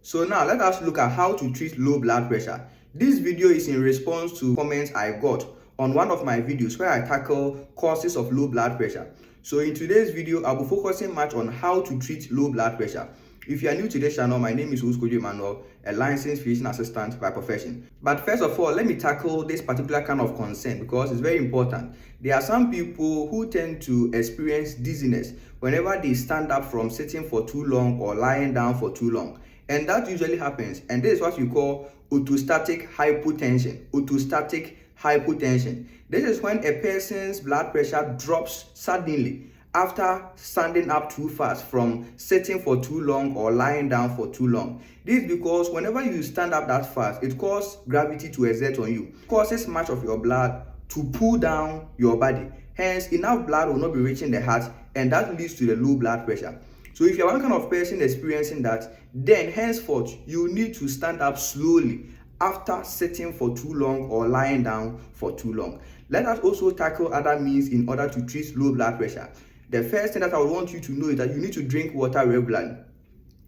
So now let us look at how to treat low blood pressure. This video is in response to comments I got on one of my videos where I tackle causes of low blood pressure. So in today's video, I'll be focusing much on how to treat low blood pressure. If you are new to this channel, my name is Emmanuel, a licensed physician assistant by profession. But first of all, let me tackle this particular kind of concern because it's very important. There are some people who tend to experience dizziness whenever they stand up from sitting for too long or lying down for too long. And that usually happens, and this is what we call orthostatic hypotension. Orthostatic hypotension. This is when a person's blood pressure drops suddenly after standing up too fast from sitting for too long or lying down for too long. This is because whenever you stand up that fast, it causes gravity to exert on you. It causes much of your blood to pull down your body. Hence, enough blood will not be reaching the heart, and that leads to the low blood pressure. So if you're one kind of person experiencing that, then henceforth you need to stand up slowly after sitting for too long or lying down for too long. Let us also tackle other means in order to treat low blood pressure. The first thing that I would want you to know is that you need to drink water regularly,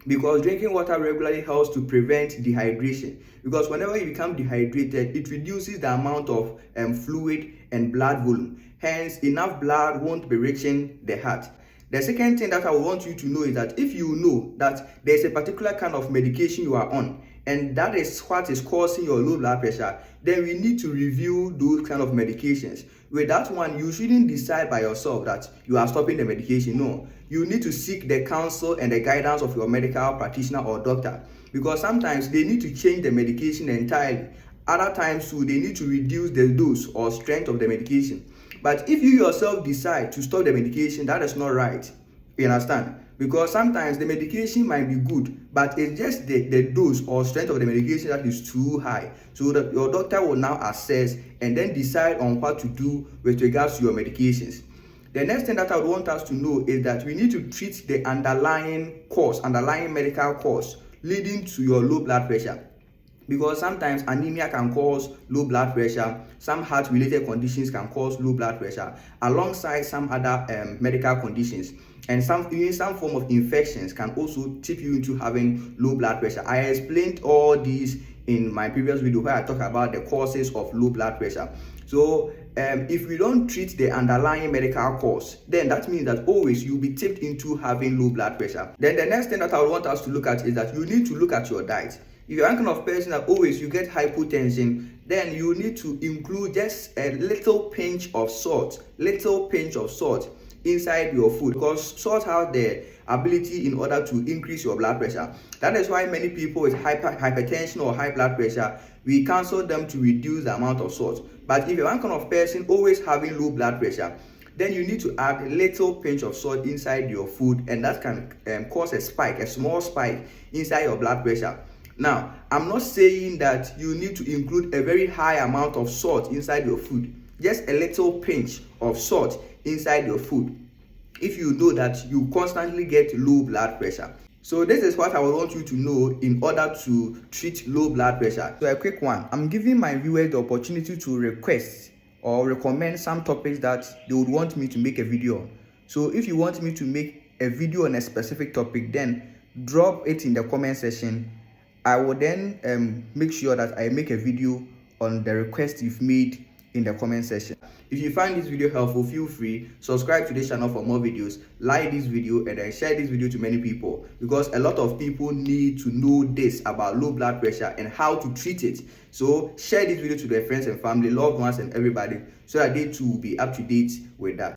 because drinking water regularly helps to prevent dehydration. Because whenever you become dehydrated, it reduces the amount of fluid and blood volume. Hence, enough blood won't be reaching the heart. The second thing that I want you to know is that if you know that there's a particular kind of medication you are on, and that is what is causing your low blood pressure, then we need to review those kind of medications. With that one, you shouldn't decide by yourself that you are stopping the medication. No, you need to seek the counsel and the guidance of your medical practitioner or doctor, because sometimes they need to change the medication entirely. Other times too, they need to reduce the dose or strength of the medication. But if you yourself decide to stop the medication, that is not right. You understand? Because sometimes the medication might be good, but it's just the dose or strength of the medication that is too high. So that your doctor will now assess and then decide on what to do with regards to your medications. The next thing that I would want us to know is that we need to treat the underlying medical cause leading to your low blood pressure. Because sometimes anemia can cause low blood pressure, some heart-related conditions can cause low blood pressure, alongside some other medical conditions, and even some form of infections can also tip you into having low blood pressure. I explained all these in my previous video where I talk about the causes of low blood pressure. So if we don't treat the underlying medical cause, then that means that always you'll be tipped into having low blood pressure. Then the next thing that I want us to look at is that you need to look at your diet. If you're one kind of person that always you get hypotension, then you need to include just a little pinch of salt inside your food, because salt has the ability in order to increase your blood pressure. That is why many people with hypertension or high blood pressure, we counsel them to reduce the amount of salt. But if you're one kind of person always having low blood pressure, then you need to add a little pinch of salt inside your food, and that can cause a small spike inside your blood pressure. Now, I'm not saying that you need to include a very high amount of salt inside your food. Just a little pinch of salt inside your food if you know that you constantly get low blood pressure. So this is what I would want you to know in order to treat low blood pressure. So a quick one, I'm giving my viewers the opportunity to request or recommend some topics that they would want me to make a video on. So if you want me to make a video on a specific topic, then drop it in the comment section. I will then make sure that I make a video on the request you've made in the comment section. If you find this video helpful, feel free, subscribe to this channel for more videos, like this video, and then share this video to many people, because a lot of people need to know this about low blood pressure and how to treat it. So share this video to their friends and family, loved ones, and everybody, so that they too will be up to date with that.